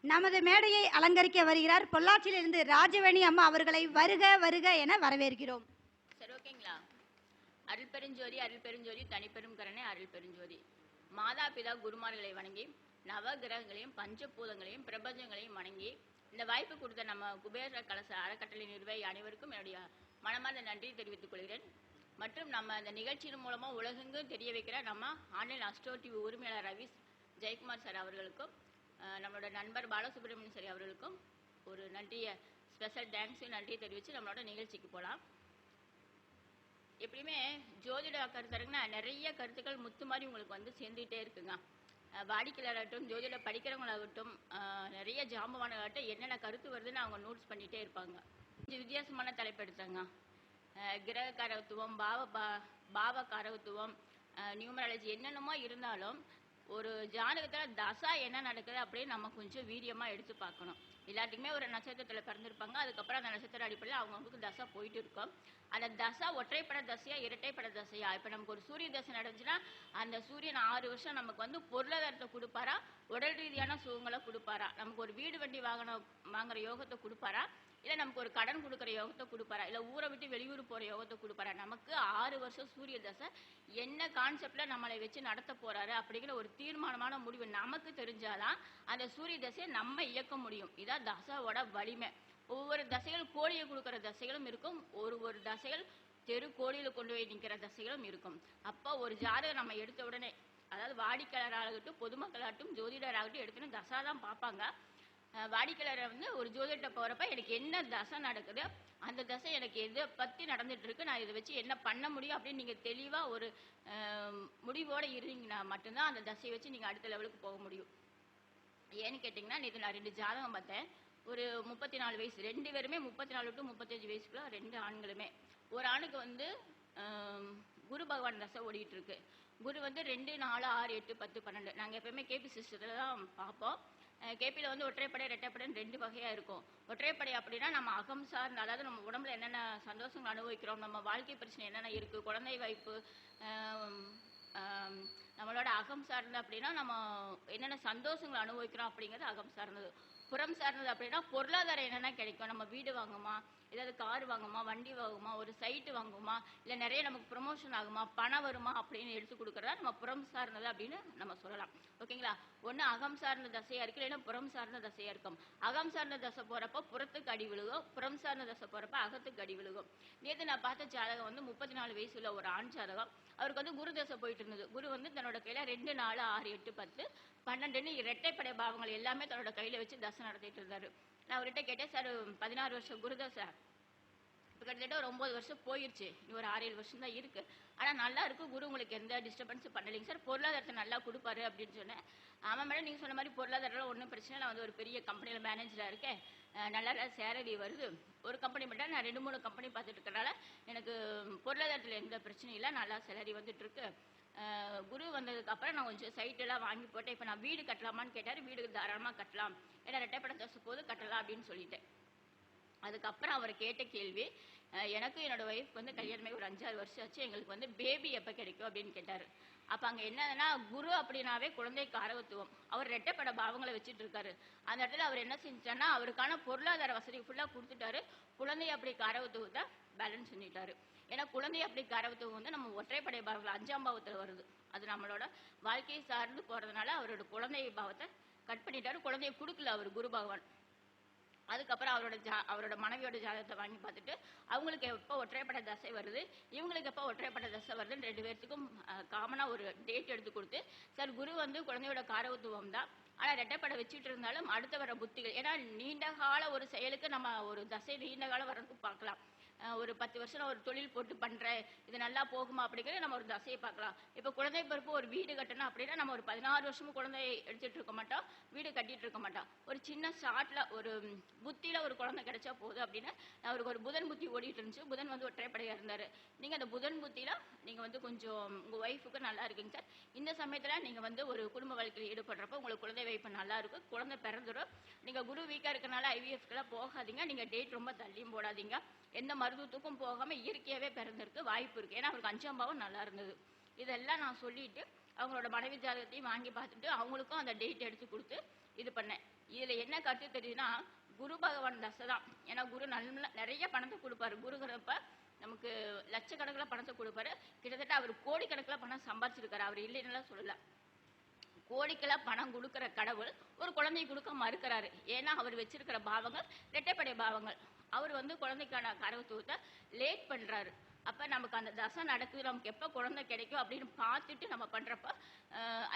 நமது மேடையை அலங்கரிக்க வருகிறார் பொள்ளாச்சியிலிருந்து ராஜவேணி அம்மா அவர்களை வருக வருக என வரவேற்கிறோம். சரி, ஓகேங்களா? அருள் பெருஞ்சோதி, அருள் பெருஞ்சோதி, தனிப்பெரும் கருணை, அருள் பெருஞ்சோதி. மாதா பிதா குருமார்களை வணங்கி, நவ கிரகங்களையும் பஞ்சபூதங்களையும் பிரபஞ்சங்களையும் வணங்கி, இந்த வாய்ப்பு கொடுத்த நம்ம குபேர கலச அறக்கட்டளை நிர்வாகி அனைவருக்கும் என்னுடைய மனமார்ந்த நன்றி தெரிவித்துக் கொள்கிறேன். மற்றும் நம்ம இந்த நிகழ்ச்சியின் மூலமாக உலகெங்கும் தெரிய வைக்கிற நம்ம ஆன்லைன் அஸ்ட்ரோ டிவி உரிமையாளர் ரவி ஜெயக்குமார் சார் அவர்களுக்கும், நம்மளோட நண்பர் பாலசுப்ரமணியன் சார் அவர்களுக்கும் ஒரு நன்றியை, ஸ்பெஷல் தேங்க்ஸையும் நன்றியை தெரிவித்து நம்மளோட நிகழ்ச்சிக்கு போகலாம். எப்படியுமே ஜோதிட கருத்தருங்கன்னா நிறைய கருத்துக்கள் முத்து மாதிரி உங்களுக்கு வந்து சேர்ந்துகிட்டே இருக்குங்க. வாடிக்கையாளராகட்டும், ஜோதிட படிக்கிறவங்களாகட்டும், நிறைய ஜாம்பவானாகட்டும் என்னென்ன கருத்து வருதுன்னு அவங்க நோட்ஸ் பண்ணிகிட்டே இருப்பாங்க. கொஞ்சம் வித்தியாசமான தலைப்பெடுத்தாங்க. கிரக காரகத்துவம், பாவ காரகத்துவம், நியூமராலஜி என்னென்னமோ இருந்தாலும் ஒரு ஜாதகத்தில் தசா என்ன நடக்குது அப்படின்னு நம்ம கொஞ்சம் வீரியமாக எடுத்து பார்க்கணும். எல்லாத்துக்குமே ஒரு நட்சத்திரத்தில் பிறந்திருப்பாங்க. அதுக்கப்புறம் அந்த நட்சத்திர அடிப்படையில் அவங்களுக்கு தசை போயிட்டு இருக்கும். அந்த தசை ஒற்றைப்பட தசையா இரட்டைப்பட தசையா? இப்போ நமக்கு ஒரு சூரிய தசை நடந்துச்சுன்னா அந்த சூரியன் 6 வருஷம் நமக்கு வந்து பொருளாதாரத்தை கொடுப்பாரா, உடல் ரீதியான சுகங்களை கொடுப்பாரா, நமக்கு ஒரு வீடு வண்டி வாங்குற யோகத்தை கொடுப்பாரா, இல்லை நமக்கு ஒரு கடன் கொடுக்குற யோகத்தை கொடுப்பாரா, இல்லை ஊரை விட்டு வெளியூர் போகிற யோகத்தை கொடுப்பாரா? நமக்கு 6 வருஷம் சூரிய தசை என்ன கான்செப்டில் நம்மளை வச்சு நடத்த போகிறாரு அப்படிங்கிற ஒரு தீர்மானமான முடிவு நமக்கு தெரிஞ்சாதான் அந்த சூரிய தசையை நம்ம இயக்க முடியும். இதான் தசையோட வலிமை. ஒவ்வொரு தசைகள் கோழியை கொடுக்குற தசைகளும் இருக்கும், ஒரு தசைகள் தெரு கோழியில் கொண்டு போய் நிற்கிற தசைகளும் இருக்கும். அப்போ ஒரு ஜாதகம் நம்ம எடுத்த உடனே, அதாவது வாடிக்கையாளராகட்டும் பொதுமக்களாகட்டும் ஜோதிடராகட்டும் எடுத்துன்னு தசை தான் பார்ப்பாங்க. வாடிக்கையாளரை வந்து ஒரு ஜோதிட போகிறப்ப எனக்கு என்ன தசை நடக்குது, அந்த தசை எனக்கு எதை பற்றி நடந்துட்டு இருக்கு, நான் இதை வச்சு என்ன பண்ண முடியும் அப்படின்னு நீங்கள் தெளிவாக ஒரு முடிவோடு இருந்தீங்கன்னா மட்டும்தான் அந்த தசையை வச்சு நீங்கள் அடுத்த லெவலுக்கு போக முடியும். ஏன்னு கேட்டிங்கன்னா, நேற்று நான் 2 ஜாதகம் பார்த்தேன். ஒரு 34 வயசு, 2 பேருமே 34 டு 35 வயசுக்குள்ள 2 ஆண்களுமே. ஒரு ஆணுக்கு வந்து குரு பகவான் தசை ஓடிட்டு இருக்கு. குரு வந்து 2, 4, 6, 8, 10, 12. நாங்கள் எப்பவுமே கேபி சிஸ்டத்தில் தான் பார்ப்போம். கேபியில் வந்து ஒற்றைப்படை ரெட்டைப்படைன்னு 2 வகையாக இருக்கும். ஒற்றைப்படை அப்படின்னா நம்ம அகம் சார்ந்த, அதாவது நம்ம உடம்புல என்னென்ன சந்தோஷங்கள் அனுபவிக்கிறோம், நம்ம வாழ்க்கை பிரச்சனை என்னென்ன இருக்குது, குழந்தை வாய்ப்பு, நம்மளோட அகம் சார்ந்து அப்படின்னா நம்ம என்னென்ன சந்தோஷங்கள் அனுபவிக்கிறோம் அப்படிங்கிறது அகம் சார்ந்தது. புறம் சார்ந்தது அப்படின்னா பொருளாதாரம் என்னென்ன கிடைக்கும், நம்ம வீடு வாங்குமா, ஏதாவது கார் வாங்குமா, வண்டி வாங்குமா, ஒரு சைட்டு வாங்குமா, இல்லை நிறைய நமக்கு ப்ரொமோஷன் ஆகுமா, பணம் வருமா அப்படின்னு எடுத்து கொடுக்குறதா நம்ம புறம் சார்ந்தது அப்படின்னு நம்ம சொல்லலாம். ஓகேங்களா? ஒன்று அகம் சார்ந்த தசையாக இருக்குது, இல்லைன்னா புறம் சார்ந்த தசையாக இருக்கும். அகம் சார்ந்த தசை போகிறப்ப புறத்துக்கு அடி விழுகும், புறம் சார்ந்த தசை போகிறப்ப அகத்துக்கு அடி விழுகும். நேற்று நான் பார்த்த ஜாதகம் வந்து 34 வயசுல ஒரு ஆண் ஜாதகம். அவருக்கு வந்து குரு தசை போயிட்டு இருந்தது. குரு வந்து தன்னோட கையில் 2, 4, 6, 8, 10, 12 இரட்டைப்படை பாவங்கள் எல்லாமே தன்னோட கையில் வச்சு தசை நடத்திட்டு இருந்தாரு. நான் அவர்கிட்ட கேட்டேன், சார் 16 வருஷம் குரு தசை, இப்போ கிட்டத்தட்ட ஒரு 9 வருஷம் போயிடுச்சு, இன்னும் ஒரு 6-7 வருஷம் தான் இருக்குது, ஆனால் நல்லா இருக்குது, குரு உங்களுக்கு எந்த டிஸ்டர்பன்ஸும் பண்ணலைங்க சார், பொருளாதாரத்தை நல்லா கொடுப்பாரு அப்படின்னு சொன்னேன். ஆமாம் மேடம், நீங்கள் சொன்ன மாதிரி பொருளாதாரம் ஒன்றும் பிரச்சனை, நான் வந்து ஒரு பெரிய கம்பெனியில் மேனேஜராக இருக்கேன், நல்லா சேலரி வருது, ஒரு கம்பெனி மட்டும் நான் 2-3 கம்பெனி பார்த்துட்டு இருக்கிறனால எனக்கு பொருளாதாரத்தில் எந்த பிரச்சனையும் இல்லை, நல்லா சேலரி வந்துட்டுருக்கு. குரு வந்ததுக்கு அப்புறம் நான் கொஞ்சம் சைட்டெல்லாம் வாங்கி போட்டேன். இப்போ நான் வீடு கட்டலாமான்னு கேட்டார். வீடு தாராளமாக கட்டலாம், ஏன்னா ரெட்டைப்படம் தசை போது கட்டலாம் அப்படின்னு சொல்லிட்டேன். அதுக்கப்புறம் அவர் கேட்ட கேள்வி, எனக்கும் என்னோட ஒய்ஃப் வந்து கல்யாணமே ஒரு 5-6 வருஷம் ஆச்சு, எங்களுக்கு வந்து பேபி எப்போ கிடைக்கும் அப்படின்னு கேட்டார். அப்போ அங்கே என்னதுன்னா, குரு அப்படின்னாவே குழந்தை காரகத்துவம். அவர் ரெட்டைப்பட பாவங்களை வச்சுட்டு இருக்காரு. அந்த இடத்துல அவர் என்ன செஞ்சாருன்னா, அவருக்கான பொருளாதார வசதி ஃபுல்லாக கொடுத்துட்டாரு. குழந்தை அப்படி காரகத்துவத்தை பேலன்ஸ் பண்ணிட்டாரு. ஏன்னா குழந்தை அப்படி காரகத்துவம் வந்து நம்ம ஒற்றைப்படை பாவங்கள் 5ஆம் பாவத்தில் வருது. அது நம்மளோட வாழ்க்கையை சார்ந்து போகிறதுனால அவரோட குழந்தை பாவத்தை கட் பண்ணிட்டாரு. குழந்தைய கொடுக்கல அவர் குரு பகவான். அதுக்கப்புறம் அவரோட மனைவியோட ஜாதகத்தை வாங்கி பார்த்துட்டு அவங்களுக்கு எப்போ ஒற்றைப்பட தசை வருது, இவங்களுக்கு எப்போ ஒற்றைப்பட தசை வருதுன்னு 2 பேர்த்துக்கும் காமனாக ஒரு டேட் எடுத்து கொடுத்து, சார் குரு வந்து குழந்தையோட காரகத்துவம் தான், ஆனால் ரெட்டைப்படை வச்சுட்டு இருந்தாலும் அடுத்த வர புத்திகள், ஏன்னா நீண்ட கால ஒரு செயலுக்கு நம்ம ஒரு தசை நீண்ட காலம் வர்றதுக்கு பார்க்கலாம். ஒரு 10 வருஷம் ஒரு தொழில் போட்டு பண்ணுறேன், இது நல்லா போகுமா அப்படிங்கிறது நம்ம ஒரு தசையை பார்க்கலாம். இப்போ குழந்தை பிறப்பு ஒரு வீடு கட்டணும் அப்படின்னா நம்ம ஒரு 16 வருஷமும் குழந்தை எடுத்துகிட்டு இருக்க மாட்டோம், வீடு கட்டிகிட்டு இருக்க மாட்டோம். ஒரு சின்ன ஷார்ட்டில் ஒரு புத்தியில் ஒரு குழந்தை கிடைச்சா போதும் அப்படின்னு அவருக்கு ஒரு புதன் புத்தி ஓடிட்டு இருந்துச்சு. புதன் வந்து ஒற்றைப்படையாக இருந்தார். நீங்கள் அந்த புதன் புத்தியில் நீங்கள் வந்து கொஞ்சம் உங்கள் ஒய்ஃபுக்கு நல்லா இருக்குங்க சார், இந்த சமயத்தில் நீங்கள் வந்து ஒரு குடும்ப வாழ்க்கையில் ஈடுபடுறப்போ உங்களுக்கு குழந்தை வைப்பு நல்லா இருக்கும், குழந்தை பிறந்துடும். நீங்கள் குரு வீக்காக இருக்கனால ஐவிஎஃப்கெல்லாம் போகாதீங்க, நீங்கள் டேட் ரொம்ப தள்ளியும் போடாதீங்க, எந்த மருத்துவத்துக்கும் போகாமல் இயற்கையாகவே பிறந்திருக்கு வாய்ப்பு இருக்குது, ஏன்னா அவருக்கு 5ஆம் பாவம் நல்லா இருந்தது. இதெல்லாம் நான் சொல்லிட்டு அவங்களோட மனைவி ஜாதகத்தையும் வாங்கி பார்த்துட்டு அவங்களுக்கும் அந்த டேட் எடுத்து கொடுத்து இது பண்ணேன். இதுல என்ன கருத்து தெரியுதுன்னா குரு பகவான் தசை தான். ஏன்னா குரு நல்ல நிறைய பணத்தை கொடுப்பாரு. குருங்கிறப்ப நமக்கு லட்சக்கணக்கில் பணத்தை கொடுப்பாரு. கிட்டத்தட்ட அவர் கோடிக்கணக்கில் பணம் சம்பாதிச்சிருக்காரு. அவர் இல்லைன்னு சொல்லல. கோடிக்கெல்லாம் பணம் கொடுக்குற கடவுள் ஒரு குழந்தை கொடுக்க மறுக்கிறாரு. ஏன்னா அவர் வச்சிருக்கிற பாவங்கள் இரட்டைப்படை பாவங்கள். அவர் குழந்தைக்கான காரகத்துவத்தை லேட் பண்றாரு. அப்ப நமக்கு அந்த தசை நடக்குது, நமக்கு எப்ப குழந்தை கிடைக்கும் அப்படின்னு பார்த்துட்டு நம்ம பண்றப்ப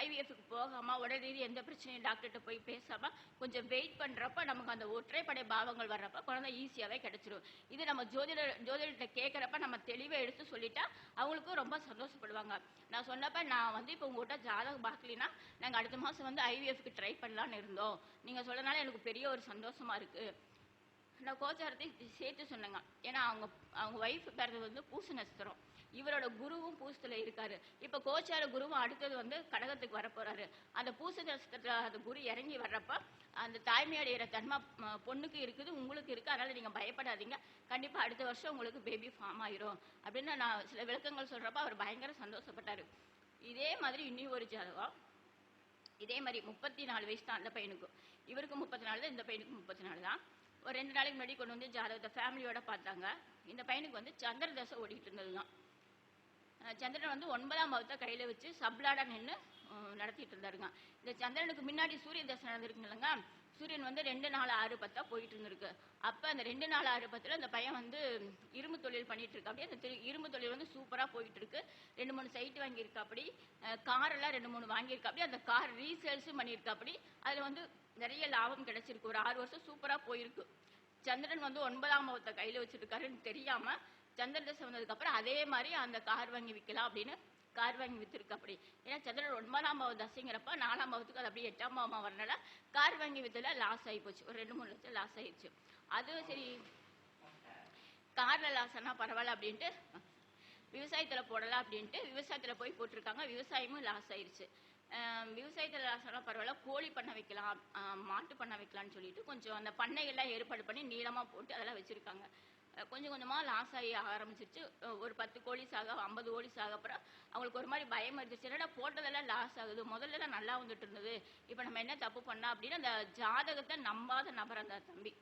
ஐவிஎஃப்க்கு போகாம உடனடி எந்த பிரச்சனையும் டாக்டர்கிட்ட போய் பேசாம கொஞ்சம் வெயிட் பண்றப்ப நமக்கு அந்த ஒற்றைப்படை பாவங்கள் வர்றப்ப குழந்தை ஈஸியாவே கிடைச்சிரும். இது நம்ம ஜோதிடர்கிட்ட கேட்கறப்ப நம்ம தெளிவை எடுத்து சொல்லிட்டா அவங்களுக்கும் ரொம்ப சந்தோஷப்படுவாங்க. நான் சொன்னப்ப நான் இப்போ உங்ககிட்ட ஜாதகம் பார்க்கலினா நாங்க அடுத்த மாசம் ஐவிஎஃப்க்கு ட்ரை பண்ணலான்னு இருந்தோம், நீங்க சொல்றதுனால எனக்கு பெரிய ஒரு சந்தோஷமா இருக்கு. நான் கோச்சாரத்தை சேர்த்து சொன்னேங்க. ஏன்னா அவங்க ஒய்ஃப் பிறந்தது பூச நட்சத்திரம். இவரோட குருவும் பூசத்துல இருக்காரு. இப்ப கோச்சார குருவும் அடுத்தது கடகத்துக்கு வர போறாரு. அந்த பூச நட்சத்திரத்துல அந்த குரு இறங்கி வர்றப்ப அந்த தாய்மை அடைகிற தன்மை பொண்ணுக்கு இருக்குது, உங்களுக்கு இருக்கு. அதனால நீங்க பயப்படாதீங்க, கண்டிப்பா அடுத்த வருஷம் உங்களுக்கு பேபி ஃபார்ம் ஆயிரும் அப்படின்னு நான் சில விளக்கங்கள் சொல்றப்ப அவர் பயங்கர சந்தோஷப்பட்டாரு. இதே மாதிரி இன்னும் ஒரு ஜாதகம், இதே மாதிரி 34 வயசு தான் அந்த பையனுக்கும். இவருக்கு 34 தான், இந்த பையனுக்கு 34 தான். ஒரு 2 நாளைக்கு முன்னாடி கொண்டு ஜாதகத்தை ஃபேமிலியோட பார்த்தாங்க. இந்த பையனுக்கு சந்திர தசை ஓடிட்டு இருந்ததுதான். சந்திரன் 9ஆம் பாவத்தை கையில வச்சு சப்ளாடா நின்று நடத்திட்டு இருந்தாருங்க. இந்த சந்திரனுக்கு முன்னாடி சூரிய தசை நடந்திருக்கு இல்லைங்க. சூரியன் 2, 4, 6, 10 போயிட்டு இருந்திருக்கு. அப்ப அந்த 2, 4, 6, 10 இந்த பையன் இரும்பு தொழில் பண்ணிட்டு இருக்கு. அப்படியே அந்த இரும்பு தொழில் சூப்பரா போயிட்டு இருக்கு. 2, 3 சைட் வாங்கியிருக்கா. அப்படி கார் எல்லாம் 2, 3 வாங்கியிருக்கா. அப்படி அந்த கார் ரீசேல்ஸும் பண்ணியிருக்கா. அப்படி அதுல நிறைய லாபம் கிடைச்சிருக்கு. ஒரு 6 வருஷம் சூப்பரா போயிருக்கு. சந்திரன் 9ஆம் பாவத்தை கையில வச்சிருக்காருன்னு தெரியாம சந்திர தசை வந்ததுக்கு அப்புறம் அதே மாதிரி அந்த கார் வாங்கி விற்கலாம் அப்படின்னு கார் வாங்கி வித்துருக்கு. அப்படி ஏன்னா சந்திரன் 9ஆம் பாவ தசைங்கிறப்ப 4ஆம் பாவத்துக்கு அது அப்படியே 8ஆம் பாவமா வரனால கார் வாங்கி வித்துல லாஸ் ஆகி போச்சு. ஒரு 2, 3 லட்சம் லாஸ் ஆயிடுச்சு. அது சரி, கார்ல லாஸ் ஆனா பரவாயில்ல அப்படின்ட்டு விவசாயத்துல போடலாம் அப்படின்ட்டு விவசாயத்துல போய் போட்டிருக்காங்க. விவசாயமும் லாஸ் ஆயிடுச்சு. விவசாயத்தில் லாஸ் ஆனா பரவாயில்ல, கோழி பண்ண வைக்கலாம், மாட்டு பண்ண வைக்கலாம்னு சொல்லிட்டு கொஞ்சம் அந்த பண்ணைகள்லாம் ஏற்பாடு பண்ணி நீளமா போட்டு அதெல்லாம் வச்சிருக்காங்க. கொஞ்சம் கொஞ்சமா லாஸ் ஆகி ஆரம்பிச்சிருச்சு. ஒரு 10 கோழி சாக, 50 கோழி சாக அப்புறம் அவங்களுக்கு ஒரு மாதிரி பயம் இருந்துச்சு. என்னடா போட்டதெல்லாம் லாஸ் ஆகுது, முதல்ல நல்லா வந்துட்டு இருந்தது, இப்ப நம்ம என்ன தப்பு பண்ணா அப்படின்னு அந்த ஜாதகத்தை நம்பாத நபர் அந்த தம்பி.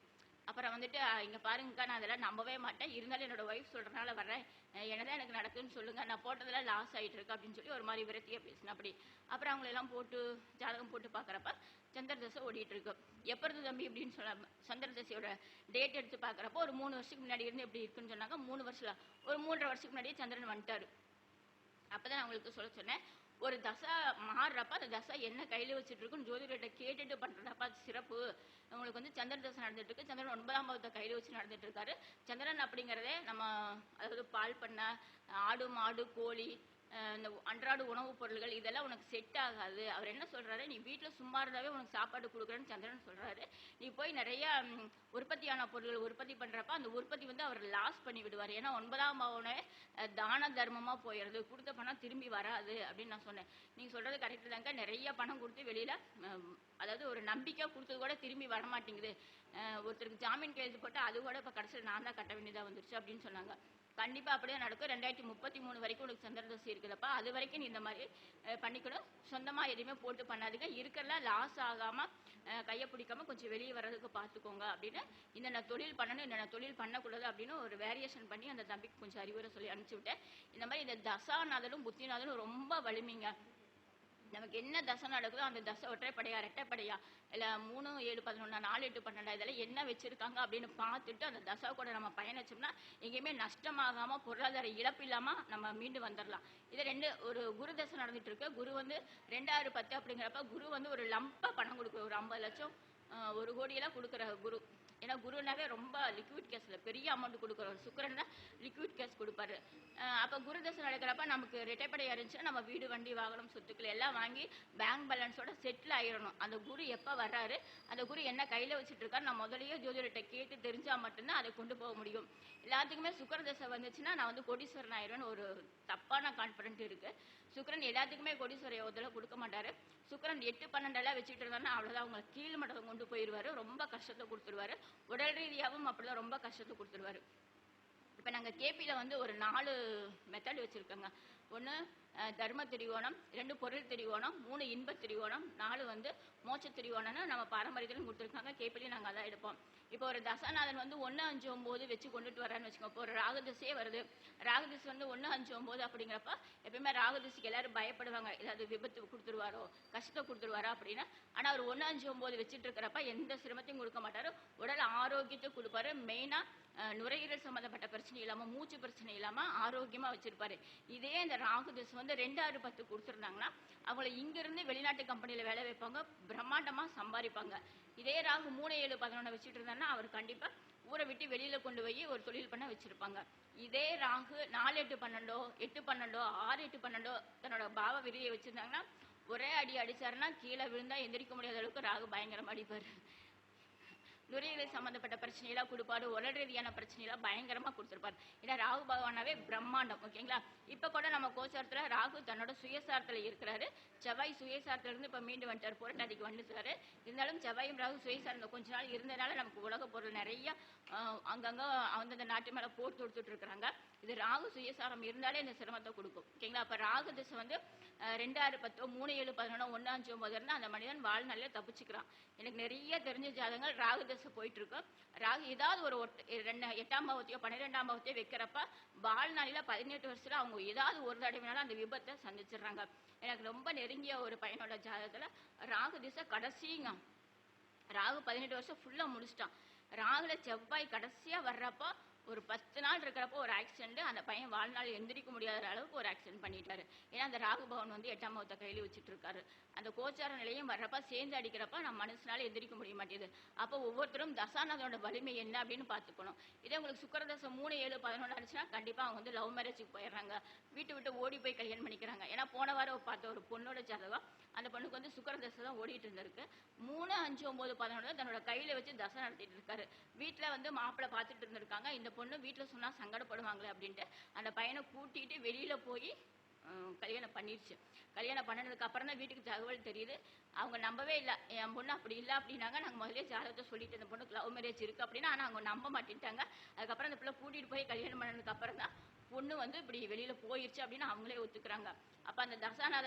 அப்புறம் இங்க பாருங்கக்கா, நான் அதெல்லாம் நம்பவே மாட்டேன், இருந்தாலும் என்னோட ஒய்ஃப் சொல்றதுனால வர்றேன், என்னதான் எனக்கு நடக்குதுன்னு சொல்லுங்க, நான் போட்டதெல்லாம் லாஸ் ஆயிட்டு இருக்கு அப்படின்னு சொல்லி ஒரு மாதிரி விரத்தியா பேசினேன். அப்படி அப்புறம் அவங்களெல்லாம் போட்டு ஜாதகம் போட்டு பாக்குறப்ப சந்திர தசை ஓடிட்டு இருக்கு. எப்ப இருந்து தம்பி அப்படின்னு சொல்ல சந்திர தசையோட டேட் எடுத்து பாக்குறப்போ ஒரு 3 வருஷத்துக்கு முன்னாடி இருந்து எப்படி இருக்குன்னு சொன்னாங்க. 3 வருஷம் ஒரு 3.5 வருஷத்துக்கு முன்னாடியே சந்திரன் வந்துட்டாரு. அப்பதான் நான் உங்களுக்கு சொல்ல சொன்னேன், ஒரு தசை மாறுறப்ப அந்த தசை என்ன கையில வச்சுட்டு இருக்குன்னு ஜோதிடர்கிட்ட கேட்டுட்டு பண்றப்ப அது சிறப்பு. உங்களுக்கு சந்திர தசை நடந்துட்டு இருக்கு. சந்திரன் 9ஆம் பாவத்தை கையில வச்சு நடந்துட்டு இருக்காரு. சந்திரன் அப்படிங்கறதே நம்ம அதாவது பால் பண்ண, ஆடு மாடு கோழி, இந்த அன்றாட உணவுப் பொருள்கள் இதெல்லாம் உனக்கு செட் ஆகாது. அவர் என்ன சொல்றாரு, நீ வீட்டுல சும்மா இருந்தாவே உனக்கு சாப்பாடு கொடுக்குறேன்னு சந்திரன் சொல்றாரு. நீ போய் நிறைய உற்பத்தியான பொருட்கள் உற்பத்தி பண்றப்ப அந்த உற்பத்தி அவர் லாஸ் பண்ணி விடுவார். ஏன்னா 9ஆம் பாவனே தான தர்மமா போயிடுறது, கொடுத்த பணம் திரும்பி வராது அப்படின்னு நான் சொன்னேன். நீங்க சொல்றது கரெக்ட் தாங்க. நிறைய பணம் கொடுத்து வெளியில அதாவது ஒரு நம்பிக்கை கொடுத்தது கூட திரும்பி வர மாட்டேங்குது. ஒருத்தருக்கு ஜாமீன் கையெழுத்து போட்டு அது கூட இப்ப கடைசியில் நான் தான் கட்ட வேண்டியதா வந்துருச்சு அப்படின்னு சொன்னாங்க. கண்டிப்பா அப்படியே நடக்கும். 2033 வரைக்கும் உனக்கு சந்திர தசை இருக்குதப்பா, அது வரைக்கும் நீ இந்த மாதிரி பண்ணிக்கணும். சொந்தமா எதுவுமே போட்டு பண்ணாதீங்க, இருக்கிறலாம் லாஸ் ஆகாம கையை பிடிக்காம கொஞ்சம் வெளியே வர்றதுக்கு பார்த்துக்கோங்க அப்படின்னு. இந்த தொழில் பண்ணணும், இந்த தொழில் பண்ணக்கூடாது அப்படின்னு ஒரு வேரியேஷன் பண்ணி அந்த தம்பிக்கு கொஞ்சம் அறிவுரை சொல்லி அனுப்பிச்சு விட்டேன். இந்த மாதிரி இந்த தசாநாதனும் புத்திநாதனும் ரொம்ப வலிமைங்க. நமக்கு என்ன தசை நடக்குதோ அந்த தசை ஒற்றைப்படையா ரெட்டைப்படையா இல்ல 3, 7, 11, 4, 8, 12 இதெல்லாம் என்ன வச்சிருக்காங்க அப்படின்னு பார்த்துட்டு அந்த தசை கூட நம்ம பயணிச்சோம்னா எங்கேயுமே நஷ்டமாகாம பொருளாதார இழப்பு இல்லாம நம்ம மீண்டு வந்துடலாம். இது ஒரு குரு தசை நடந்துட்டு இருக்கு. குரு 2, 6, 10 அப்படிங்கிறப்ப குரு ஒரு லம்பா பணம் கொடுக்குற, ஒரு 50 லட்சம் 1 கோடியெல்லாம் கொடுக்குற குரு. ஏன்னா குருனாவே ரொம்ப லிக்விட் கேஸ்ல பெரிய அமௌண்ட் கொடுக்குறோம். சுக்கிரன் தான் லிக்விட் கேஸ் கொடுப்பாரு. அப்ப குரு தசை நடக்கிறப்ப நமக்கு ரெட்டைப்படையா இருந்துச்சுன்னா நம்ம வீடு வண்டி வாகனம் சொத்துக்கள் எல்லாம் வாங்கி பேங்க் பேலன்ஸோட செட்டில் ஆயிடணும். அந்த குரு எப்ப வர்றாரு, அந்த குரு என்ன கையில வச்சுட்டு இருக்காரு, நான் முதலையே ஜோதிடத்தை கேட்டு தெரிஞ்சா மட்டும்தான் அதை கொண்டு போக முடியும். எல்லாத்துக்குமே சுக்கிர தசை வந்துச்சுன்னா நான் கோடீஸ்வரன் ஆயிடுவேன்னு ஒரு தப்பான கான்பிடன்ட் இருக்கு. சுக்கிரன் எல்லாத்துக்குமே கோடீஸ்வர யோகத்துல கொடுக்க மாட்டாரு. சுக்கிரன் 8, 12 எல்லாம் வச்சுட்டு இருந்தாருன்னா அவ்வளவுதான், அவங்க கீழ் மட்டத்தை கொண்டு போயிடுவாரு, ரொம்ப கஷ்டத்தை கொடுத்துருவாரு. உடல் ரீதியாகவும் அப்படிதான் ரொம்ப கஷ்டத்தை கொடுத்துருவாரு. இப்ப நாங்க கேபியில ஒரு 4 மெத்தட் வச்சிருக்கோங்க. ஒண்ணு தர்ம திரிகோணம், 2 பொருள் திரிகோணம், 3 இன்ப திரிகோணம், 4 வந்து மோட்ச திரிகோணம்னு நம்ம பாரம்பரியத்திலும் கொடுத்துருக்காங்க. கேபிலையும் நாங்கள் அதான் எடுப்போம். இப்போ ஒரு தசாநாதன் வந்து 1, 5, 9 வச்சு கொண்டுட்டு வரான்னு வச்சுக்கோங்க. இப்போ ஒரு ராகுதிசையே வருது. ராகுதிசை வந்து 1, 5, 9 அப்படிங்கிறப்ப எப்பயுமே ராகுதிசைக்கு எல்லாரும் பயப்படுவாங்க. ஏதாவது விபத்து கொடுத்துருவாரோ, கஷ்டத்தை கொடுத்துருவாரோ அப்படின்னு. ஆனால் அவர் 1, 5, 9 வச்சுட்டு இருக்கிறப்ப எந்த சிரமத்தையும் கொடுக்க மாட்டாரு. உடல் ஆரோக்கியத்தை கொடுப்பாரு. மெயினாக நுரையீரல் சம்மந்தப்பட்ட பிரச்சனை இல்லாமல், மூச்சு பிரச்சனை இல்லாமல் ஆரோக்கியமாக வச்சிருப்பாரு. இதே இந்த ராகுதிசை வந்து 2, 6, 10 கொடுத்துருந்தாங்கன்னா அவங்கள இங்கிருந்து வெளிநாட்டு கம்பெனியில் வேலை வைப்பாங்க, பிரம்மாண்டமாக சம்பாதிப்பாங்க. இதே ராகு 3, 7, 11 வச்சுட்டு இருந்தாங்கன்னா அவர் கண்டிப்பாக ஊரை விட்டு வெளியில கொண்டு போய் ஒரு தொழில் பண்ண வச்சிருப்பாங்க. இதே ராகு 4, 8, 12, 8, 12, 6, 8, 12 தன்னோட பாவ விரியை வச்சிருந்தாங்கன்னா ஒரே அடி அடிச்சாருன்னா கீழே விழுந்தா எந்திரிக்க முடியாத அளவுக்கு ராகு பயங்கரமா அடிப்பாரு. நுரையீரல் சம்பந்தப்பட்ட பிரச்சனையெல்லாம் கொடுப்பாரு. உடல் ரீதியான பிரச்சனையெல்லாம் பயங்கரமா கொடுத்துருப்பாரு. ஏன்னா ராகு பகவானாவே பிரம்மாண்டம். ஓகேங்களா? இப்ப கூட நம்ம கோச்சாரத்துல ராகு தன்னோட சுயசாரத்துல இருக்கிறாரு. செவ்வாய் சுயசாரத்துல இருந்து இப்ப மீண்டு வந்துட்டார், புரட்டாதிக்கு வந்துட்டாரு. இருந்தாலும் செவ்வாயும் ராகு சுயசாரத்துல கொஞ்ச நாள் இருந்ததுனால நமக்கு உலக பொருள் நிறைய அங்கங்க அந்தந்த நாட்டு மேல போட்டு கொடுத்துட்டு இருக்கிறாங்க. இது ராகு சுயசாரம் இருந்தாலே இந்த சிரமத்தை கொடுக்கும். ஓகேங்களா? அப்ப ராகு திசை வந்து 2, 6, 10, 3, 7, 11, 1, 5, 9 இருந்தா அந்த மனிதன் வாழ்நாளிலே தப்பிச்சுக்கிறான். எனக்கு நிறைய தெரிஞ்ச ஜாதகங்கள் ராகு திசை போயிட்டு இருக்கு. ராகு ஏதாவது ஒரு 8ஆம் பாவத்தையோ 12ஆம் பாவத்தையோ வைக்கிறப்ப வாழ்நாளில 18 வருஷத்துல அவங்க ஏதாவது ஒரு தடவைனாலும் அந்த விபத்தை சந்திச்சிடுறாங்க. எனக்கு ரொம்ப நெருங்கிய ஒரு பையனோட ஜாதகத்துல ராகு திசை கடைசிங்க. ராகு 18 வருஷம் ஃபுல்லா முடிச்சிட்டான். ராகுல செவ்வாய் கடைசியா வர்றப்போ ஒரு 10 நாள் இருக்கிறப்போ ஒரு ஆக்சிடென்ட், அந்த பையன் வாழ்நாள் எந்திரிக்க முடியாத அளவுக்கு ஒரு ஆக்சிடென்ட் பண்ணிட்டாரு. ஏன்னா அந்த ராகு பவன் வந்து 8ஆம் பாவத்தை கையில் வச்சுட்டு இருக்காரு. அந்த கோச்சார நிலையும் வர்றப்ப சேர்ந்து அடிக்கிறப்ப நம்ம மனுஷனால எந்திரிக்க முடிய மாட்டேது. அப்போ ஒவ்வொருத்தரும் தசாநாதனோட வலிமை என்ன அப்படின்னு பார்த்துக்கணும். இதே உங்களுக்கு சுக்கிரதசை 3, 7, 11 ஆச்சுன்னா கண்டிப்பா அவங்க வந்து லவ் மேரேஜுக்கு போயிடுறாங்க. வீட்டு விட்டு ஓடி போய் கல்யாணம் பண்ணிக்கிறாங்க. ஏன்னா போன வாரம் பார்த்த ஒரு பொண்ணோட ஜாதகம், அந்த பொண்ணுக்கு வந்து சுக்கிரதசை தான் ஓடிட்டு இருந்திருக்கு. 3, 5, 9, 11 தன்னோட கையில வச்சு தசை நடத்திட்டு இருக்காரு. வீட்டுல வந்து மாப்பிள்ளை பார்த்துட்டு இருந்திருக்காங்க. இந்த பொண்ணு வீட்டுல சொன்னா சங்கடப்படுவாங்களே அப்படின்ட்டு அந்த பையனை கூட்டிட்டு வெளியில போய் கல்யாணம் பண்ணிடுச்சு. கல்யாணம் பண்ணதுக்கு அப்புறம் தான் வீட்டுக்கு தகவல் தெரியுது. அவங்க நம்பவே இல்லை. என் பொண்ணு அப்படி இல்லை அப்படின்னாங்க. நாங்கள் முதலே ஜாதகத்தை சொல்லிட்டு இந்த பொண்ணுக்கு லவ் மேரேஜ் இருக்கு அப்படின்னா, ஆனால் அவங்க நம்ப மாட்டேன்ட்டாங்க. அதுக்கப்புறம் அந்த பிள்ளை கூட்டிட்டு போய் கல்யாணம் பண்ணதுக்கு அப்புறம் தான் பொண்ணு வந்து இப்படி வெளியில போயிடுச்சு அப்படின்னு அவங்களே ஒத்துக்கிறாங்க. அப்ப அந்த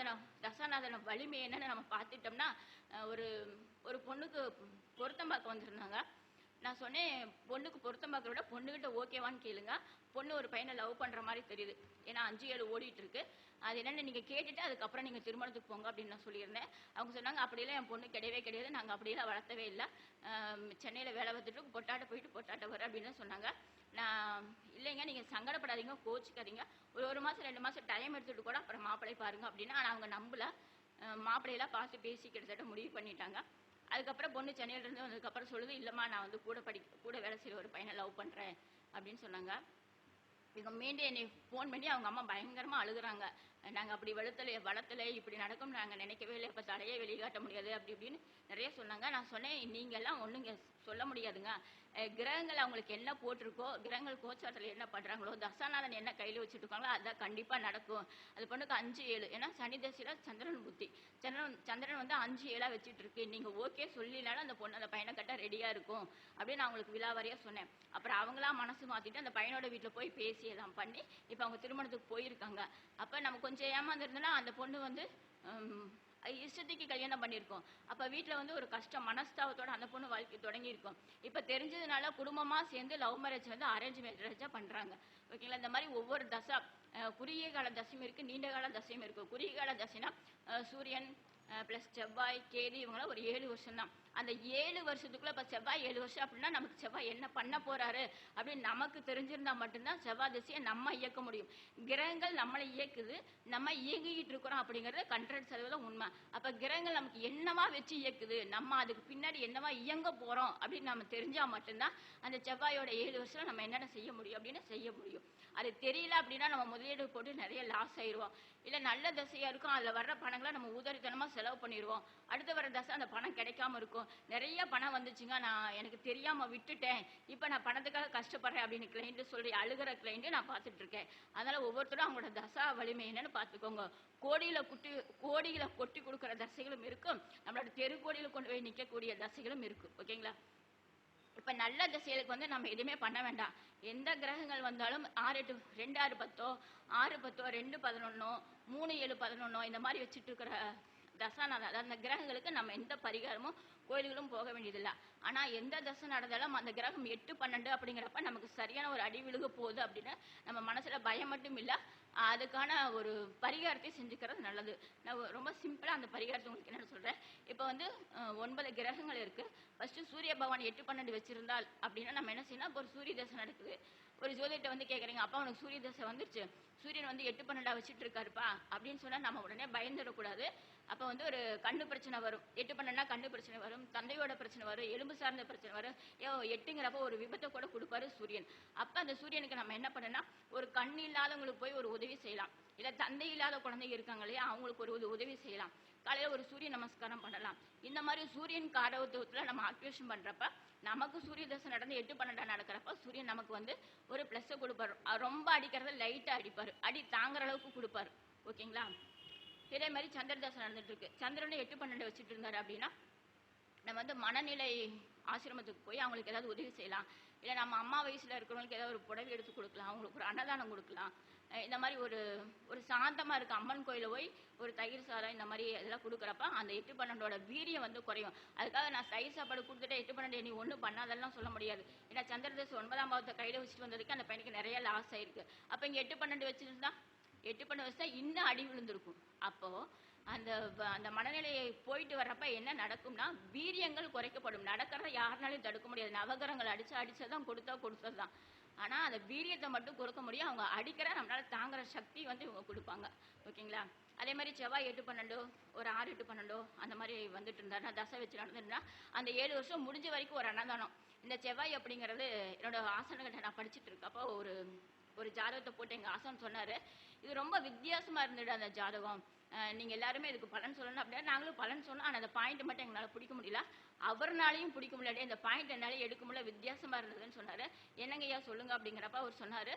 தசாநாதன வலிமை என்னன்னு நம்ம பார்த்துட்டோம்னா, ஒரு ஒரு பொண்ணுக்கு பொருத்தம் பார்க்க வந்திருந்தாங்க. நான் சொன்னேன், பொண்ணுக்கு பொருத்தம் பார்க்கறத விட பொண்ணுகிட்ட ஓகேவான்னு கேளுங்க. பொண்ணு ஒரு பையனை லவ் பண்ற மாதிரி தெரியுது. ஏன்னா 5, 7 ஓடிட்டு இருக்கு. அது என்னன்னு நீங்க கேட்டுட்டு அதுக்கப்புறம் நீங்க திருமணத்துக்கு போங்க அப்படின்னு நான் சொல்லியிருந்தேன். அவங்க சொன்னாங்க அப்படியெல்லாம் என் பொண்ணு கிடையவே கிடையாது, நாங்க அப்படியெல்லாம் வளர்த்தவே இல்லை. சென்னையில வேலை பார்த்துட்டு பொட்டாட்ட போயிட்டு பொட்டாட்ட வர அப்படின்னு சொன்னாங்க. நான் இல்லைங்க, நீங்க சங்கடப்படாதீங்க, கோச்சிக்காதீங்க, ஒரு மாசம் 2 மாசம் டைம் எடுத்துட்டு கூட அப்புறம் மாப்பிள்ளை பாருங்க அப்படின்னு. ஆனால் அவங்க நம்பல. மாப்பிள்ளையெல்லாம் பார்த்து பேசி கிட்டத்தட்ட முடிவு பண்ணிட்டாங்க. அதுக்கப்புறம் பொண்ணு சென்னையில இருந்து வந்ததுக்கப்புறம் சொல்லுது, இல்லைம்மா நான் வந்து கூட வேலை செய்கிற ஒரு பையனை லவ் பண்ணுறேன் அப்படின்னு சொன்னாங்க. இவங்க மீண்டும் என்னை ஃபோன் பண்ணி அவங்க அம்மா பயங்கரமாக அழுகுறாங்க. நாங்கள் அப்படி வளர்த்தலை இப்படி நடக்கும் நாங்கள் நினைக்கவே இல்லை, இப்போ தலையே வெளிக்காட்ட முடியாது அப்படி இப்படின்னு நிறைய சொன்னாங்க. நான் சொன்னேன், நீங்கள்லாம் ஒன்றுங்க சொல்ல முடியாதுங்க. கிரகங்கள் அவங்களுக்கு என்ன போட்டிருக்கோ, கிரகங்கள் கோச்சாரத்தில் என்ன பண்ணுறாங்களோ, தசாநாதன் என்ன கையில் வச்சுட்டு இருக்காங்களோ அதான் கண்டிப்பாக நடக்கும். அது பொண்ணுக்கு 5, 7 ஏன்னா சனி தசையில் சந்திரன் புத்தி, சந்திரன் வந்து 5, 7 வச்சுட்டு இருக்கு. நீங்கள் ஓகே சொல்லினாலும் அந்த பொண்ணு அந்த பையனை கட்ட ரெடியாக இருக்கும் அப்படின்னு நான் அவங்களுக்கு விலாவாரியாக சொன்னேன். அப்புறம் அவங்களா மனசு மாற்றிட்டு அந்த பையனோட வீட்டில் போய் பேசி எல்லாம் பண்ணி இப்போ அவங்க திருமணத்துக்கு போயிருக்காங்க. அப்போ நம்ம கொஞ்சம் ஏமாந்துருந்தோன்னா அந்த பொண்ணு வந்து இஷ்டத்துக்கு கல்யாணம் பண்ணியிருக்கோம். அப்போ வீட்டில் வந்து ஒரு கஷ்டம் மனஸ்தாபத்தோட அந்த பொண்ணு வாழ்க்கை தொடங்கியிருக்கோம். இப்போ தெரிஞ்சதுனால குடும்பமாக சேர்ந்து லவ் மேரேஜ் வந்து அரேஞ்ச் மேரேஜாக பண்ணுறாங்க. ஓகேங்களா? இந்த மாதிரி ஒவ்வொரு தசை குறுகிய கால தசையும் இருக்குது, நீண்ட கால தசையும் இருக்குது. குறுகிய கால தசைனா சூரியன் ப்ளஸ் செவ்வாய் கேது இவங்களாம் ஒரு 7 வருஷம் தான். அந்த 7 வருஷத்துக்குள்ள இப்போ செவ்வாய் 7 வருஷம் அப்படின்னா நமக்கு செவ்வாய் என்ன பண்ண போறாரு அப்படின்னு நமக்கு தெரிஞ்சிருந்தா மட்டும்தான் செவ்வாய் திசையை நம்ம இயக்க முடியும். கிரகங்கள் நம்மளை இயக்குது, நம்ம இயங்கிக்கிட்டு இருக்கிறோம் அப்படிங்கிறது 100% உண்மை. அப்ப கிரகங்கள் நமக்கு என்னவா வச்சு இயக்குது, நம்ம அதுக்கு பின்னாடி என்னவா இயங்க போறோம் அப்படின்னு நம்ம தெரிஞ்சா மட்டும்தான் அந்த செவ்வாயோட 7 வருஷம் நம்ம என்னென்ன செய்ய முடியும் அப்படின்னு செய்ய முடியும். அது தெரியல அப்படின்னா நம்ம முதலீடு போட்டு நிறைய லாஸ் ஆயிடுவோம். இல்லை நல்ல தசையா இருக்கும், அதில் வர்ற பணங்களை நம்ம உதறித்தனமாக செலவு பண்ணிடுவோம். அடுத்து வர தசை அந்த பணம் கிடைக்காம இருக்கும். நிறைய பணம் வந்துச்சுங்க, நான் எனக்கு தெரியாமல் விட்டுட்டேன், இப்போ நான் பணத்துக்காக கஷ்டப்படுறேன் அப்படின்னு கிளைண்ட்டு சொல்லி அழுகிற கிளைண்ட்டு நான் பார்த்துட்டு இருக்கேன். அதனால ஒவ்வொருத்தரும் அவங்களோட தசா வலிமை என்னன்னு பார்த்துக்கோங்க. கோடிகளை கொட்டி கொடுக்குற தசைகளும் இருக்கும், நம்மளோட தெருக்கோடியில் கொண்டு போய் நிற்கக்கூடிய தசைகளும் இருக்கும். ஓகேங்களா? இப்போ நல்ல திசைகளுக்கு வந்து நம்ம எதுவுமே பண்ண வேண்டாம். எந்த கிரகங்கள் வந்தாலும் 6 8 2 6 10 6 10 2 11 3 7 11 இந்த மாதிரி வச்சுட்டு இருக்கிற தசாநாதன் அதாவது அந்த கிரகங்களுக்கு நம்ம எந்த பரிகாரமும் கோயில்களும் போக வேண்டியதில்லை. ஆனா எந்த தசை நடந்தாலும் அந்த கிரகம் 8 12 அப்படிங்கிறப்ப நமக்கு சரியான ஒரு அடி விழுக போகுது அப்படின்னு நம்ம மனசுல பயம் மட்டும் இல்லை, அதுக்கான ஒரு பரிகாரத்தை செஞ்சுக்கிறது நல்லது. நான் ரொம்ப சிம்பிளா அந்த பரிகாரத்தை உங்களுக்கு என்ன சொல்றேன். இப்போ வந்து 9 கிரகங்கள் இருக்கு. ஃபர்ஸ்ட் சூரிய பகவான் 8 12 வச்சிருந்தால் அப்படின்னா நம்ம என்ன செய்யணும். இப்போ ஒரு சூரிய தசை நடக்குது, ஒரு ஜோதிட்ட வந்து கேட்குறீங்க, அப்பா உனக்கு சூரிய தசை வந்துருச்சு, சூரியன் வந்து 8 12 வச்சுட்டு இருக்காருப்பா அப்படின்னு சொன்னா நம்ம உடனே பயந்துடக்கூடாது. அப்போ வந்து ஒரு கண்ணு பிரச்சனை வரும், 8 12 கண்ணு பிரச்சனை வரும், தந்தையோட பிரச்சனை வரும், எலும்பு சார்ந்த பிரச்சனை வரும். 8ங்கிறப்ப ஒரு விபத்தை கூட கொடுப்பாரு சூரியன். அப்போ அந்த சூரியனுக்கு நம்ம என்ன பண்ணனா, ஒரு கண் இல்லாதவங்களுக்கு போய் ஒரு உதவி செய்யலாம், இல்லை தந்தை இல்லாத குழந்தைங்க இருக்காங்க இல்லையா அவங்களுக்கு ஒரு உதவி செய்யலாம். காலையில் ஒரு சூரிய நமஸ்காரம் பண்ணலாம். இந்த மாதிரி சூரியன் காரகத்துவத்தில் நம்ம ஆக்டிவேஷன் பண்ணுறப்ப நமக்கு சூரிய தசை நடந்து 8 12 நடக்கிறப்ப சூரியன் நமக்கு வந்து ஒரு ப்ளஸ்ஸை கொடுப்பாரு. ரொம்ப அடிக்கிறத லைட்டாக அடிப்பார், அடி தாங்குற அளவுக்கு கொடுப்பாரு. ஓகேங்களா. இதே மாதிரி சந்திர தசை நடந்துட்டு இருக்கு, சந்திரனை 8 12 வச்சுட்டு இருந்தாரு அப்படின்னா நம்ம வந்து மனநிலை ஆசிரமத்துக்கு போய் அவங்களுக்கு ஏதாவது உதவி செய்யலாம், இல்லை நம்ம அம்மா வயசுல இருக்கிறவங்களுக்கு ஏதாவது ஒரு புடவை எடுத்து கொடுக்கலாம், அவங்களுக்கு ஒரு அன்னதானம் கொடுக்கலாம். இந்த மாதிரி ஒரு ஒரு சாந்தமாக இருக்க அம்மன் கோயிலில் போய் ஒரு தயிர் சாதம் இந்த மாதிரி இதெல்லாம் கொடுக்குறப்ப அந்த 8 12 வீரியம் வந்து குறையும். அதுக்காக நான் தயிர் சாப்பாடு கொடுத்துட்டு 8 12 நீ ஒன்றும் பண்ணாதெல்லாம் சொல்ல முடியாது. ஏன்னா சந்திரதசை 9ஆம் பாவத்தை கையில் வச்சுட்டு வந்ததுக்கு அந்த பையனுக்கு நிறைய லாஸ் ஆயிருக்கு. அப்போ இங்கே 8 12 வச்சுருந்தா 8 12 வச்சுட்டா இன்னும் அடி விழுந்திருக்கும். அப்போ அந்த அந்த மனநிலையை போயிட்டு வர்றப்ப என்ன நடக்கும்னா வீரியங்கள் குறைக்கப்படும். நடக்கிறத யாருனாலையும் தடுக்க முடியாது. நவகிரகங்கள் அடிச்சதான் கொடுத்தது தான். ஆனால் அந்த வீரியத்தை மட்டும் கொடுக்க முடியும். அவங்க அடிக்கிற நம்மளால தாங்குற சக்தி வந்து இவங்க கொடுப்பாங்க. ஓகேங்களா. அதே மாதிரி செவ்வாய் 8 12 ஒரு 6 8 12 அந்த மாதிரி வந்துட்டு இருந்தாருன்னா தசை வச்சு நடந்துருந்தா அந்த 7 வருஷம் முடிஞ்ச வரைக்கும் ஒரு அன்னதானம். இந்த செவ்வாய் அப்படிங்கிறது என்னோட ஆசனங்கிட்ட நான் படிச்சுட்டு இருக்கப்போ ஒரு ஜாதகத்தை போட்டு எங்கள் ஆசன் சொன்னார். இது ரொம்ப வித்தியாசமாக இருந்துட்டு அந்த ஜாதகம், நீங்கள் எல்லாருமே இதுக்கு பலன் சொல்லணும் அப்படின்னா நாங்களும் பலன் சொன்னோம். ஆனால் அந்த பாயிண்ட் மட்டும் எங்களால் பிடிக்க முடியல, அவர்னாலையும் பிடிக்க முடியாது, இந்த பாயிண்ட் என்னாலே எடுக்க முடியல, வித்தியாசமாக இருந்ததுன்னு சொன்னார். என்னங்கய்யா சொல்லுங்க அப்படிங்கிறப்ப அவர் சொன்னார்,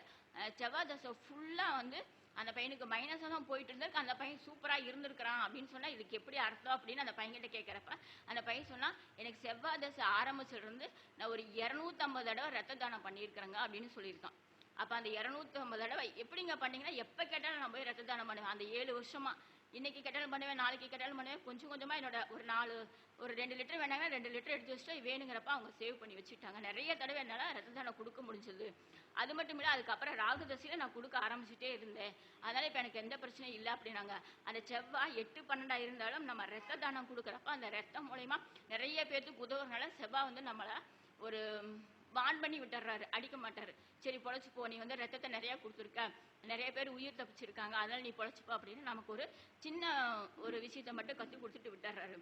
செவ்வாய் தசை ஃபுல்லாக வந்து அந்த பையனுக்கு மைனஸாக தான் போயிட்டு இருந்திருக்கு, அந்த பையன் சூப்பராக இருந்திருக்கிறான் அப்படின்னு சொன்னால் இதுக்கு எப்படி அர்த்தம் அப்படின்னு அந்த பையன்கிட்ட கேட்குறப்ப அந்த பையன் சொன்னால், எனக்கு செவ்வாய் தசை ஆரம்பிச்சிருந்து நான் ஒரு 250 தடவை ரத்த தானம் பண்ணியிருக்கிறேங்க அப்படின்னு சொல்லியிருக்கான். அப்போ அந்த 250 தடவை எப்படிங்க பண்ணீங்கன்னா, எப்போ கேட்டாலும் நான் போய் ரத்த தானம் பண்ணுவேன். அந்த 7 வருஷமா இன்னைக்கு கேட்டாலும் பண்ணுவேன், நாளைக்கு கேட்டாலும் பண்ணுவேன். கொஞ்சம் கொஞ்சமாக என்னோட ஒரு 2 லிட்டர் வேணாங்கன்னா 2 லிட்டர் எடுத்து வச்சுட்டு வேணுங்கிறப்ப அவங்க சேவ் பண்ணி வச்சுட்டாங்க. நிறைய தடவை என்னால் ரத்த தானம் கொடுக்க முடிஞ்சது. அது மட்டும் இல்லை, அதுக்கப்புறம் ராகு தசையில் நான் கொடுக்க ஆரம்பிச்சுட்டே இருந்தேன். அதனால் இப்போ எனக்கு எந்த பிரச்சனையும் இல்லை அப்படின்னாங்க. அந்த செவ்வாய் 8 12 இருந்தாலும் நம்ம ரத்த தானம் கொடுக்குறப்ப அந்த ரத்தம் மூலயமா நிறைய பேர்த்துக்கு உதவுறதுனால செவ்வாய் வந்து நம்மளை ஒரு வான் பண்ணி விட்டுறாரு, அடிக்க மாட்டாரு. சரி பொழைச்சிப்போ, நீ வந்து ரத்தத்தை நிறையா கொடுத்துருக்க, நிறைய பேர் உயிர் தப்பிச்சிருக்காங்க, அதனால நீ பொழைச்சிப்போ அப்படின்னு நமக்கு ஒரு சின்ன ஒரு விஷயத்தை மட்டும் கற்றுக் கொடுத்துட்டு விட்டுறாரு.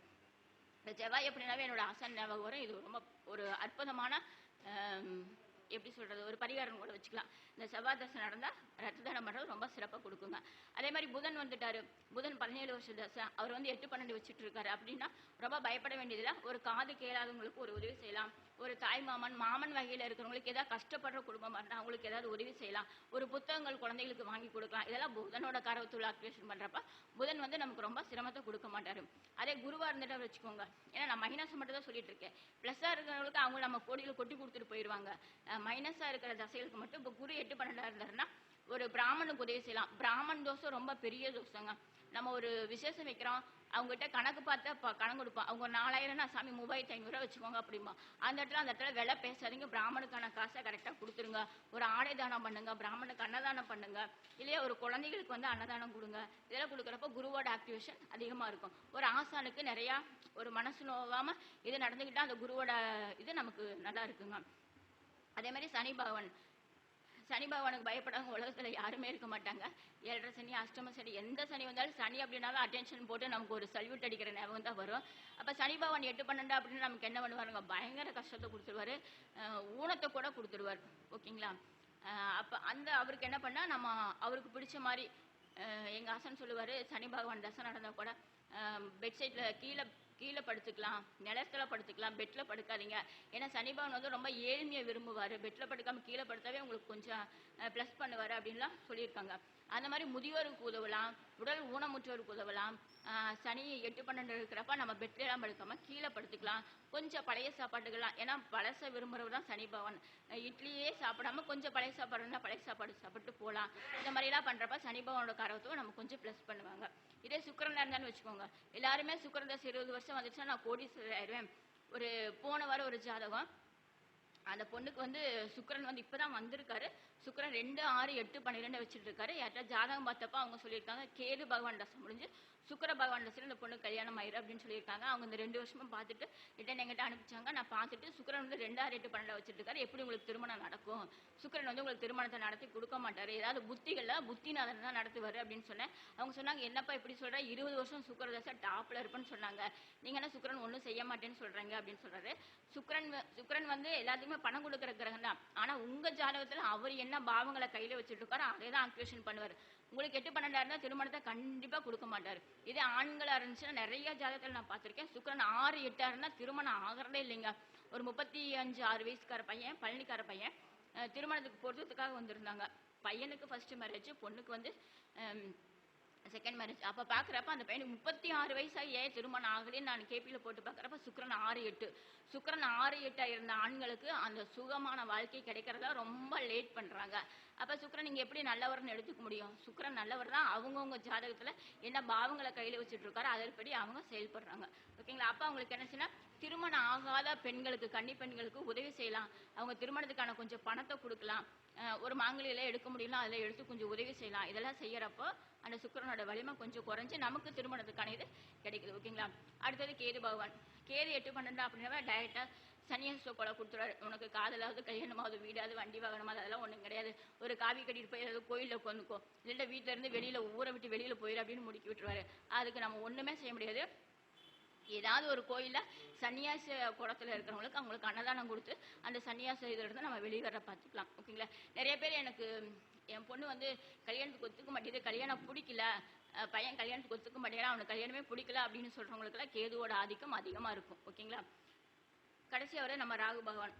இந்த செவ்வாய் எப்படின்னாவே என்னோட ஆசன் ஞாபகம் வரும். இது ரொம்ப ஒரு அற்புதமான எப்படி சொல்கிறது, ஒரு பரிகாரம் கூட வச்சுக்கலாம். இந்த செவ்வாய் தசை நடந்தால் ரத்த தானம் பண்ணுறது ரொம்ப சிறப்பாக கொடுக்குங்க. அதே மாதிரி புதன் வந்துட்டார், புதன் 17 வருஷ தசை, அவர் வந்து 8 12 வச்சுட்டு இருக்காரு அப்படின்னா ரொம்ப பயப்பட வேண்டியதில்லை. ஒரு காது கேளாதவங்களுக்கு ஒரு உதவி செய்யலாம், ஒரு தாய் மாமன் வகையில் இருக்கிறவங்களுக்கு ஏதாவது கஷ்டப்படுற குடும்பமாக இருந்தால் அவங்களுக்கு ஏதாவது உதவி செய்யலாம், ஒரு புத்தகங்கள் குழந்தைகளுக்கு வாங்கி கொடுக்கலாம். இதெல்லாம் புதனோட காரகத்துள்ள ஆக்டிவேஷன் பண்ணுறப்ப புதன் வந்து நமக்கு ரொம்ப சிரமத்தை கொடுக்க மாட்டார். அதே குருவாக இருந்துட்டு வச்சுக்கோங்க, ஏன்னா நான் மைனஸ் மட்டும் தான் சொல்லிட்டு இருக்கேன். ப்ளஸ்ஸாக இருக்கிறவங்களுக்கு அவங்க நம்ம கோடியில் கொட்டி கொடுத்துட்டு போயிடுவாங்க. மைனஸாக இருக்கிற தசைகளுக்கு மட்டும் இப்போ குரு 8 12 இருந்தாருன்னா ஒரு பிராமணுக்கு உதவி செய்யலாம். பிராமன் தோசை ரொம்ப பெரிய தோசைங்க. நம்ம ஒரு விசேஷம் வைக்கிறோம், அவங்ககிட்ட கணக்கு பார்த்தா கணக்கு கொடுப்போம். அவங்க 4000 சாமி 3500 வச்சுக்கோங்க அப்படிமா. அந்த இடத்துல விலை பேசாதீங்க, பிராமணுக்கான காசை கரெக்டாக கொடுத்துருங்க. ஒரு ஆடை தானம் பண்ணுங்க, பிராமணுக்கு அன்னதானம் பண்ணுங்க, இல்லையா ஒரு குழந்தைகளுக்கு வந்து அன்னதானம் கொடுங்க. இதெல்லாம் கொடுக்குறப்ப குருவோட ஆக்டிவேஷன் அதிகமாக இருக்கும். ஒரு ஆசானுக்கு நிறையா ஒரு மனசு நோகாமல் இது நடந்துக்கிட்டால் அந்த குருவோட இது நமக்கு நல்லா இருக்குங்க. அதே மாதிரி சனி பகவானுக்கு பயப்படாத உலகத்தில் யாருமே இருக்க மாட்டாங்க. 7.5 சனி, அஷ்டம சனி, எந்த சனி வந்தாலும் சனி அப்படின்னாலும் அட்டென்ஷன் போட்டு நமக்கு ஒரு சல்யூட் அடிக்கிற ஞாபகம் தான் வரும். அப்போ சனி பகவான் 8 12 அப்படின்னு நமக்கு என்ன பண்ணுவாருங்க, பயங்கர கஷ்டத்தை கொடுத்துருவாரு, ஊனத்தை கூட கொடுத்துருவார். ஓகேங்களா. அப்போ அவருக்கு என்ன பண்ணால் நம்ம அவருக்கு பிடிச்ச மாதிரி எங்கள் ஆசன் சொல்லுவார், சனி பகவான் தசை நடந்தால் கூட பெட் சைட்டில் கீழே கீழே படுத்துக்கலாம், நிலத்துல படுத்துக்கலாம், பெட்ல படுக்காதீங்க. ஏன்னா சனி பகவான் வந்து ரொம்ப ஏழ்மையை விரும்புவாரு. பெட்ல படுக்காம கீழே படுத்தாவே உங்களுக்கு கொஞ்சம் ப்ளஸ் பண்ணுவாரு அப்படின்லாம் சொல்லியிருக்காங்க. அந்த மாதிரி முதியோருக்கு உதவலாம், உடல் ஊனமுற்றோருக்கு உதவலாம். சனி 8, 12 இருக்கிறப்ப நம்ம பெட்லாம் படுக்காம கீழே படுத்துக்கலாம். கொஞ்சம் பழைய சாப்பாட்டுகள்லாம், ஏன்னா பழச விரும்புறவர் தான் சனி பகவான். இட்லியே சாப்பிடாம கொஞ்சம் பழைய சாப்பாடு இருந்தால் பழைய சாப்பாடு சாப்பிட்டு போகலாம். இந்த மாதிரிலாம் பண்றப்ப சனி பகவானோட காரகத்துவம் நம்ம கொஞ்சம் ப்ளஸ் பண்ணுவாங்க. இதே சுக்கிரனா இருந்தான்னு வச்சுக்கோங்க, எல்லாருமே சுக்கிரன் தசை 20 வருஷம் வந்துச்சுன்னா நான் கோடீஸ்வரர் ஆயிடுவேன். ஒரு போன வாரம் ஒரு ஜாதகம், அந்த பொண்ணுக்கு வந்து சுக்கிரன் வந்து இப்பதான் வந்திருக்காரு. சுக்கிரன் 2, 6, 8, 12 வச்சுட்டு இருக்காரு. யார்கிட்ட ஜாதகம் பார்த்தப்ப அவங்க சொல்லியிருக்காங்க கேது பகவான் தசை முடிஞ்சு சுக்கிர பகவான் தசையில் இந்த பொண்ணு கல்யாணம் ஆயிரு அப்படின்னு சொல்லியிருக்காங்க. அவங்க இந்த 2 வருஷமும் பார்த்துட்டு ரிட்டன் எங்கிட்ட அனுப்பிச்சாங்க. நான் பார்த்துட்டு சுக்கிரன் வந்து 2, 6, 8, 12 வச்சுட்டு இருக்காரு. எப்படி உங்களுக்கு திருமணம் நடக்கும்? சுக்கிரன் வந்து உங்களுக்கு திருமணத்தை நடத்தி கொடுக்க மாட்டாரு. ஏதாவது புத்திநாதன் தான் நடத்துவாரு அப்படின்னு சொன்னேன். அவங்க சொன்னாங்க என்னப்பா இப்படி சொல்ற, 20 வருஷம் சுக்கிர தசை டாப்ல இருப்பேன்னு சொன்னாங்க. நீங்க என்ன சுக்கிரன் ஒன்றும் செய்ய மாட்டேன்னு சொல்றாங்க அப்படின்னு சொல்றாரு. சுக்கிரன் வந்து எல்லாத்துக்குமே பணம் கொடுக்குற கிரகம் தான். ஆனா உங்க ஜாதகத்துல அவர் என்ன பாவங்களை கையில வச்சுட்டு இருக்காரோ அதை தான் ஆக்டிவேஷன் பண்ணுவார். உங்களுக்கு 8, 12 இருந்தா திருமணத்தை கண்டிப்பா கொடுக்க மாட்டாரு. இதே ஆண்களா இருந்துச்சுன்னா நிறைய ஜாதகத்துல நான் பார்த்திருக்கேன். சுக்கிரன் 6, 8 இருந்தா திருமணம் ஆகிறதே இல்லைங்க. ஒரு 35, 6 வயசுக்கார பையன், பழனிக்கார பையன் திருமணத்துக்கு பொறுத்ததுக்காக வந்திருந்தாங்க. பையனுக்கு ஃபர்ஸ்ட் மேரேஜ், பொண்ணுக்கு வந்து செகண்ட் மேரேஜ். அப்ப பாக்குறப்ப அந்த பையனுக்கு 36 வயசாகி ஏன் திருமணம் ஆகலன்னு நான் கேபியில போட்டு பாக்குறப்ப சுக்கிரன் 6, 8 சுக்கிரன் 6, 8 இருந்த ஆண்களுக்கு அந்த சுகமான வாழ்க்கை கிடைக்கிறதா ரொம்ப லேட் பண்றாங்க. அப்ப சுக்கிரன் நீங்க எப்படி நல்லவர்னு எடுத்துக்க முடியும்? சுக்கிரன் நல்லவர் தான். அவங்கவுங்க ஜாதகத்துல என்ன பாவங்களை கையில வச்சுட்டு இருக்காரோ அதன்படி அவங்க செயல்படுறாங்க. ஓகேங்களா? அப்ப அவங்களுக்கு என்ன செய்யணும், திருமணம் ஆகாத பெண்களுக்கு, கன்னி பெண்களுக்கு உதவி செய்யலாம். அவங்க திருமணத்துக்கான கொஞ்சம் பணத்தை கொடுக்கலாம். ஒரு மாங்கல்யில எடுக்க முடியல, அதில் எடுத்து கொஞ்சம் உதவி செய்யலாம். இதெல்லாம் செய்யறப்போ அந்த சுக்கிரனோட வலிமை கொஞ்சம் குறைஞ்சு நமக்கு திருமணத்துக்கான இது கிடைக்குது. ஓகேங்களா? அடுத்தது கேது பகவான். கேது 8, 12 அப்படின்னா டைரக்டா சன்னியாச கொலை கொடுத்துருவாரு. உனக்கு காதலாவது, கல்யாணமாவது, வீடாவது, வண்டி வாகனமாவது அதெல்லாம் ஒன்றும் கிடையாது. ஒரு காவி கட்டிட்டு போய் ஏதாவது கோயிலில் கொண்டுக்கோ, இல்லைன்னா வீட்டில இருந்து வெளியில ஊரை விட்டு வெளியில போயிரு அப்படின்னு முடுக்கி விட்டுருவாரு. அதுக்கு நம்ம ஒண்ணுமே செய்ய முடியாது. ஏதாவது ஒரு கோயில்ல சன்னியாச குளத்துல இருக்கிறவங்களுக்கு அவங்களுக்கு அன்னதானம் கொடுத்து அந்த சன்னியாச இதுல இருந்து நம்ம வெளிவர பார்த்துக்கலாம். ஓகேங்களா? நிறைய பேர் எனக்கு என் பொண்ணு வந்து கல்யாணத்துக்கு ஒத்துக்க மாட்டேங்குது, கல்யாணம் பிடிக்கல, பையன் கல்யாணத்துக்கு ஒத்துக்க மாட்டேங்கிறான், அவனுக்கு கல்யாணமே பிடிக்கல அப்படின்னு சொல்றவங்களுக்கு எல்லாம் கேதுவோட ஆதிக்கம் அதிகமா இருக்கும். ஓகேங்களா? கடைசியா வர நம்ம ராகு பகவான்.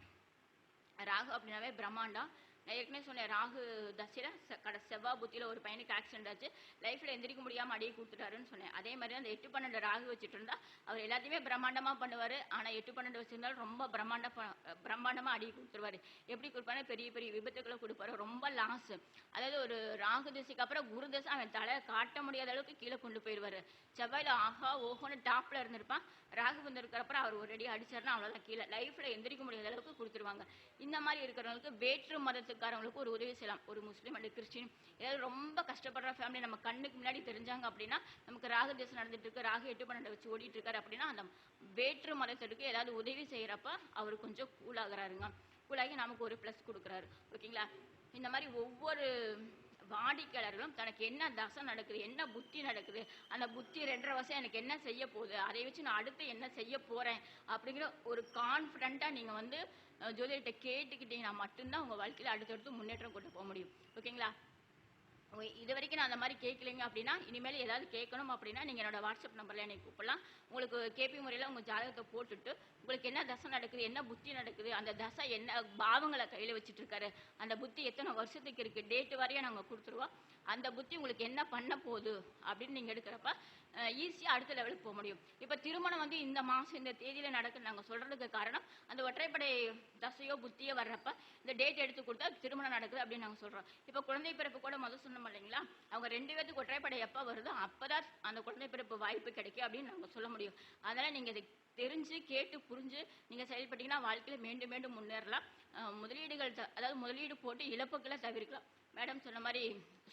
ராகு அப்படின்னாவே பிரம்மாண்டம். நான் ஏற்கனவே சொன்னேன், ராகு தசையில செவ்வாய் புத்தியில ஒரு பையனுக்கு ஆக்சிடென்ட் ஆச்சு, லைஃப்ல எந்திரிக்க முடியாம அடியே கொடுத்துட்டாருன்னு சொன்னேன். அதே மாதிரி அந்த 8, 12 ராகு வச்சுட்டு இருந்தா அவர் எல்லாத்தையுமே பிரம்மாண்டமா பண்ணுவாரு. ஆனா 8, 12 வச்சிருந்தாலும் ரொம்ப பிரம்மாண்டமா அடியே கொடுத்துருவாரு. எப்படி கொடுப்பாரு? பெரிய பெரிய விபத்துக்களை கொடுப்பாரு. ரொம்ப லாஸ். அதாவது ஒரு ராகு திசைக்கு அப்புறம் குரு தசை அவன் தலை காட்ட முடியாத அளவுக்கு கீழே கொண்டு போயிடுவாரு. செவ்வாயில ஆஹா ஓஹோன்னு டாப்ல இருந்திருப்பான். ராகு வந்து இருக்கிறப்ப அவர் ஒரு அடி அடிச்சாருன்னா அவ்வளவுதான், கீழே லைஃப்ல எந்திரிக்க முடியாத அளவுக்கு கொடுத்துருவாங்க. இந்த மாதிரி இருக்கிறவங்களுக்கு வேற்று மதத்துக்காரங்களுக்கு ஒரு உதவி செய்யலாம். ஒரு முஸ்லீம் அண்ட் கிறிஸ்டின், ஏதாவது ரொம்ப கஷ்டப்படுற ஃபேமிலி நம்ம கண்ணுக்கு முன்னாடி தெரிஞ்சாங்க அப்படின்னா, நமக்கு ராகு தேசம் நடந்துட்டு இருக்கு, ராகு 8, 12 வச்சு ஓடிட்டு இருக்காரு அப்படின்னா, அந்த வேற்று மதத்திற்கு ஏதாவது உதவி செய்யறப்ப அவர் கொஞ்சம் கூலாகிறாருங்க. கூலாகி நமக்கு ஒரு பிளஸ் கொடுக்குறாரு. ஓகேங்களா? இந்த மாதிரி ஒவ்வொரு வாடிக்கையாளர்களும் தனக்கு என்ன தசை நடக்குது, என்ன புத்தி நடக்குது, அந்த புத்தி 2.5 வருஷம் எனக்கு என்ன செய்ய போகுது, அதை வச்சு நான் அடுத்து என்ன செய்ய போறேன் அப்படிங்கிற ஒரு கான்ஃபிடென்ட்டா நீங்க வந்து ஜோதிடத்தை கேட்டுக்கிட்டீங்கன்னா மட்டும்தான் உங்க வாழ்க்கையில அடுத்தடுத்து முன்னேற்றம் கொண்டு போக முடியும். ஓகேங்களா? இது வரைக்கும் நான் அந்த மாதிரி கேட்கலைங்க அப்படின்னா, இனிமேல் ஏதாவது கேட்கணும் அப்படின்னா நீங்க என்னோட வாட்ஸ்அப் நம்பர்ல என்னை கூப்பிடலாம். உங்களுக்கு கேபி முறையில உங்க ஜாதகத்தை போட்டுட்டு உங்களுக்கு என்ன தசை நடக்குது, என்ன புத்தி நடக்குது, அந்த தசை என்ன பாவங்களை கையில வச்சுட்டு இருக்காரு, அந்த புத்தி எத்தனை வருஷத்துக்கு இருக்கு, டேட் வரையும் நாங்க கொடுத்துருவோம். அந்த புத்தி உங்களுக்கு என்ன பண்ண போகுது அப்படின்னு நீங்க எடுக்கிறப்ப ஈஸியா அடுத்த லெவலுக்கு போக முடியும். இப்ப திருமணம் வந்து இந்த மாசம் இந்த தேதியில நடக்குன்னு நாங்க சொல்றதுக்கு காரணம், அந்த ஒற்றைப்படை தசையோ புத்தியோ வர்றப்ப இந்த டேட் எடுத்து கொடுத்தா திருமணம் நடக்குது அப்படின்னு நாங்க சொல்றோம். இப்ப குழந்தை பிறப்பு கூட முதல் சொன்னோம் இல்லைங்களா, அவங்க 2 பேருக்கு ஒற்றைப்படை எப்ப வருதோ அப்பதான் அந்த குழந்தை பிறப்பு வாய்ப்பு கிடைக்கும் அப்படின்னு நாங்க சொல்ல முடியும். அதனால நீங்க இதை தெரிஞ்சு கேட்டு புரிஞ்சு நீங்க செயல்பட்டீங்கன்னா வாழ்க்கையில மீண்டும் மீண்டும் முன்னேறலாம். முதலீடுகள் அதாவது முதலீடு போட்டு இழப்புகளை தவிர்க்கலாம். மேடம் சொன்ன மாதிரி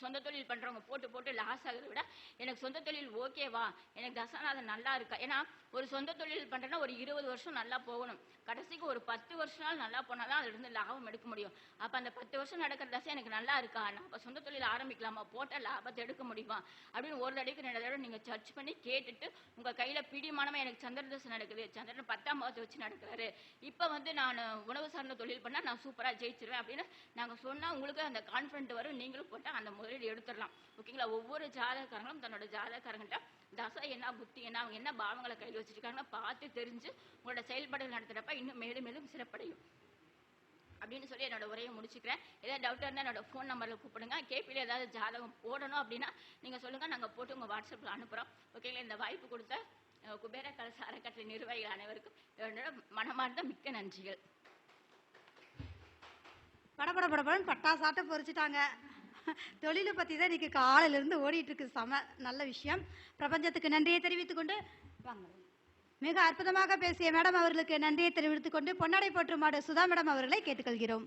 சொந்த தொழில் பண்றவங்க போட்டு போட்டு லாஸ் ஆகிறத விட எனக்கு சொந்த தொழில் ஓகேவா, எனக்கு தசநாதன் நல்லா இருக்கா, ஏன்னா ஒரு சொந்த தொழில் பண்றேன்னா ஒரு 20 வருஷம் நல்லா போகணும், கடைசிக்கு ஒரு 10 வருஷம் நல்லா போனாதான் அதுல இருந்து லாபம் எடுக்க முடியும். அப்ப அந்த 10 வருஷம் நடக்கிற தசை எனக்கு நல்லா இருக்கா, நான் அப்ப சொந்த தொழில் ஆரம்பிக்கலாமா, போட்ட லாபத்தை எடுக்க முடியுமா அப்படின்னு ஒரு தடவைக்கு 2 தடவை நீங்க சர்ச் பண்ணி கேட்டுட்டு உங்க கையில பிடிமானமா எனக்கு சந்திர தசை நடக்குது, சந்திரன் 10ஆம் பாவத்தை வச்சு நடக்கிறாரு, இப்ப வந்து நான் உணவு சார்ந்த தொழில் பண்ணா நான் சூப்பரா ஜெயிச்சிருவேன் அப்படின்னு நாங்க சொன்னா உங்களுக்கு அந்த கான்பிடன்ட் வரும், நீங்களும் போட்டால் அந்த முதலீடு எடுத்துடலாம். ஓகேங்களா? ஒவ்வொரு ஜாதகக்காரங்களும் தன்னோட ஜாதகக்காரங்கள்ட்ட தசை என்ன, புத்தி என்ன, அவங்க என்ன பாவங்களை கையில் வச்சுருக்காங்கன்னு பார்த்து தெரிஞ்சு உங்களோட செயல்பாடுகள் நடத்துகிறப்ப இன்னும் மேலும் மேலும் சிறப்படையும் அப்படின்னு சொல்லி என்னோட உரையை முடிச்சுக்கிறேன். ஏதாவது டவுட்டாக இருந்தால் என்னோட ஃபோன் நம்பரில் கூப்பிடுங்க. கேபியில் ஏதாவது ஜாதகம் போடணும் அப்படின்னா நீங்கள் சொல்லுங்கள், நாங்கள் போட்டு உங்கள் வாட்ஸ்அப்பில் அனுப்புகிறோம். ஓகேங்களா? இந்த வாய்ப்பு கொடுத்த குபேர கலச அறக்கட்டளை நிர்வாகிகள் அனைவருக்கும் என்னோட மனமார்ந்த மிக்க நன்றிகள். படபடன்னு பட்டாசாட்ட பொறிச்சிட்டாங்க. தொழிலை பற்றி தான் இன்னைக்கு காலையிலேருந்து ஓடிட்டு இருக்கு. நல்ல விஷயம். பிரபஞ்சத்துக்கு நன்றியை தெரிவித்துக் கொண்டு வாங்க. மிக அற்புதமாக பேசிய மேடம் அவர்களுக்கு நன்றியை தெரிவித்துக் கொண்டு பொன்னாடை போற்றும் மாடு சுதா மேடம் அவர்களை கேட்டுக்கொள்கிறோம்.